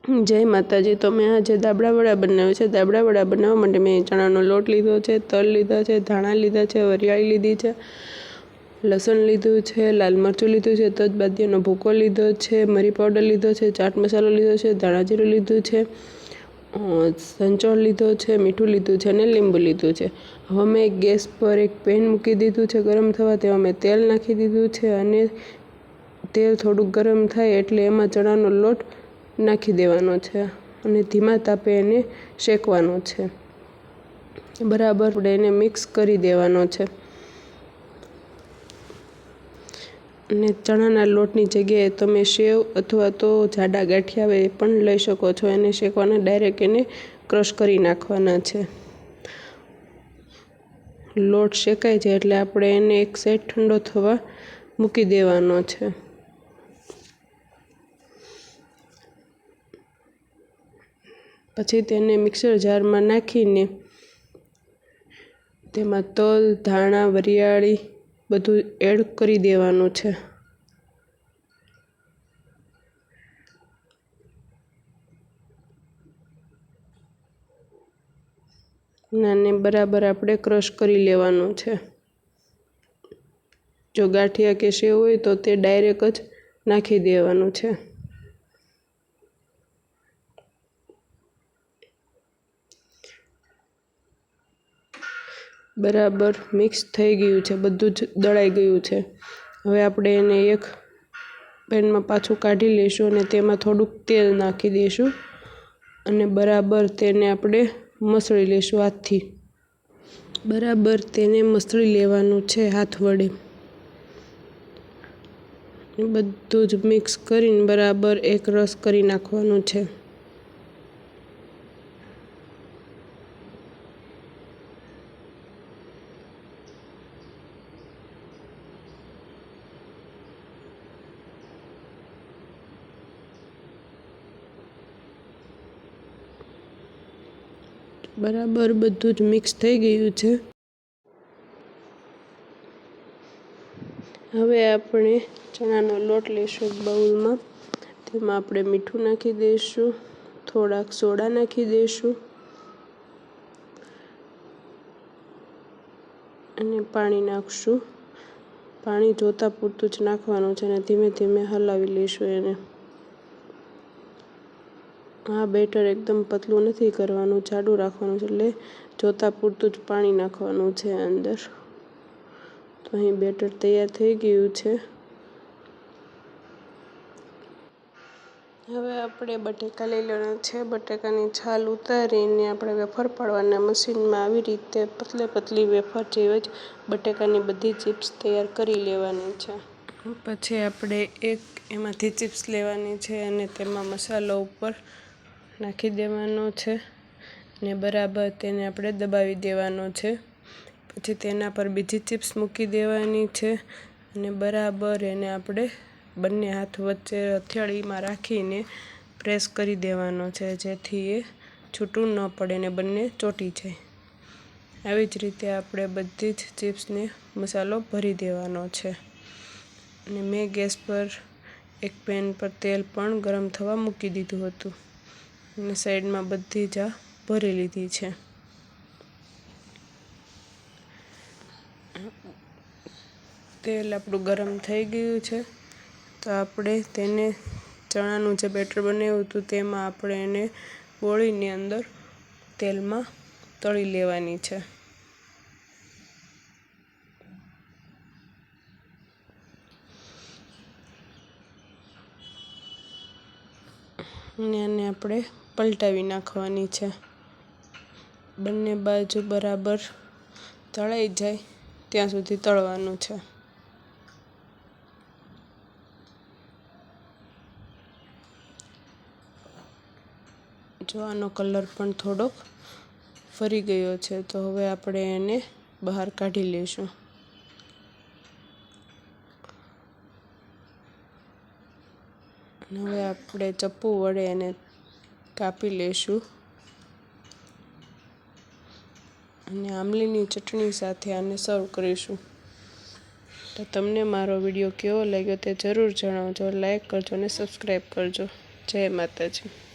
જય માતાજી। તો મેં આજે દાબડા વડા બનાવ્યા છે। દાબડા વડા બનાવવા માટે મેં ચણાનો લોટ લીધો છે, તલ લીધા છે, ધાણા લીધા છે, વરિયાળી લીધી છે, લસણ લીધું છે, લાલ મરચું લીધું છે, તજબાદીનો ભૂકો લીધો છે, મરી પાવડર લીધો છે, ચાટ મસાલો લીધો છે, ધાણા જીરું લીધું છે, સંચળ લીધો છે, મીઠું લીધું છે અને લીંબુ લીધું છે। હવે મેં ગેસ પર એક પેન મૂકી દીધું છે ગરમ થવા। તેમાં મેં તેલ નાખી દીધું છે અને તેલ થોડુંક ગરમ થાય એટલે એમાં ચણાનો લોટ નાખી દેવાનો છે અને ધીમા તાપે એને શેકવાનો છે। બરાબર આપણે એને મિક્સ કરી દેવાનો છે અને ચણાના લોટની જગ્યાએ તમે સેવ અથવા તો જાડા ગાંઠિયા એ પણ લઈ શકો છો। એને શેકવાના, ડાયરેક્ટ એને ક્રશ કરી નાખવાના છે। લોટ શેકાય છે એટલે આપણે એને એક સાઈડ ઠંડો થવા મૂકી દેવાનો છે। પછી તેને મિક્સર જારમાં નાખીને તેમાં તલ, ધાણા, વરિયાળી બધું એડ કરી દેવાનું છે અને બરાબર આપણે ક્રશ કરી લેવાનું છે। જો ગાંઠિયા કે સેવ હોય તો તે ડાયરેક્ટ જ નાખી દેવાનું છે। બરાબર મિક્સ થઈ ગયું છે, બધું જ દળાઈ ગયું છે। હવે આપણે એને એક પેનમાં પાછું કાઢી લઈશું અને તેમાં થોડુંક તેલ નાખી દઈશું અને બરાબર તેને આપણે મસળી લઈશું હાથથી। બરાબર તેને મસળી લેવાનું છે હાથ વડે। બધું જ મિક્સ કરીને બરાબર એક રસ કરી નાખવાનું છે। બરાબર બધું જ મિક્સ થઈ ગયું છે। હવે આપણે ચણાનો લોટ લઈશું એક બાઉલમાં। તેમાં આપણે મીઠું નાખી દઈશું, થોડાક સોડા નાખી દઈશું અને પાણી નાખશું। પાણી જોતાં પૂરતું જ નાખવાનું છે અને ધીમે ધીમે હલાવી લઈશું એને। આ બેટર એકદમ પતલું નથી કરવાનું, જાડું રાખવાનું છે એટલે જોતાં પૂરતું જ પાણી નાખવાનું છે અંદર। તો અહીં બેટર તૈયાર થઈ ગયું છે। હવે આપણે બટેકા લઈ લેવાના છે। બટેકાની છાલ ઉતારીને આપણે વેફર પાડવાના મશીનમાં આવી રીતે પતલી વેફર જેવી જ બટેકાની બધી ચિપ્સ તૈયાર કરી લેવાની છે। પછી આપણે એક એમાંથી ચિપ્સ લેવાની છે અને તેમાં મસાલો ઉપર નાખી દેવાનો છે અને બરાબર તેને આપણે દબાવી દેવાનો છે। પછી તેના પર બીજી ચિપ્સ મૂકી દેવાની છે અને બરાબર એને આપણે બંને હાથ વચ્ચે હથેળીમાં રાખીને પ્રેસ કરી દેવાનો છે જેથી એ છૂટું ન પડે અને બંને ચોંટી જાય। આવી જ રીતે આપણે બધી જ ચિપ્સને મસાલો ભરી દેવાનો છે અને મેં ગેસ પર એક પેન પર તેલ પણ ગરમ થવા મૂકી દીધું હતું અને સાઈડમાં બધી જ આ ભરી લીધી છે। તેલ આપણું ગરમ થઈ ગયું છે તો આપણે તેને ચણાનું જે બેટર બનાવ્યું હતું તેમાં આપણે એને બોળીની અંદર તેલમાં તળી લેવાની છે। અને આને આપણે પલટાવી નાખવાની છે। બંને બાજુ બરાબર તળાઈ જાય ત્યાં સુધી તળવાનું છે। જો આનો કલર પણ થોડોક ફરી ગયો છે તો હવે આપણે એને બહાર કાઢી લઈશું। અને હવે આપણે ચપ્પુ વડે એને કાપી લઈશું અને આમલીની ચટણી સાથે આને સર્વ કરીશું। તો તમને મારો વિડીયો કેવો લાગ્યો તે જરૂર જણાવજો, લાઈક કરજો અને સબસ્ક્રાઈબ કરજો। જય માતાજી।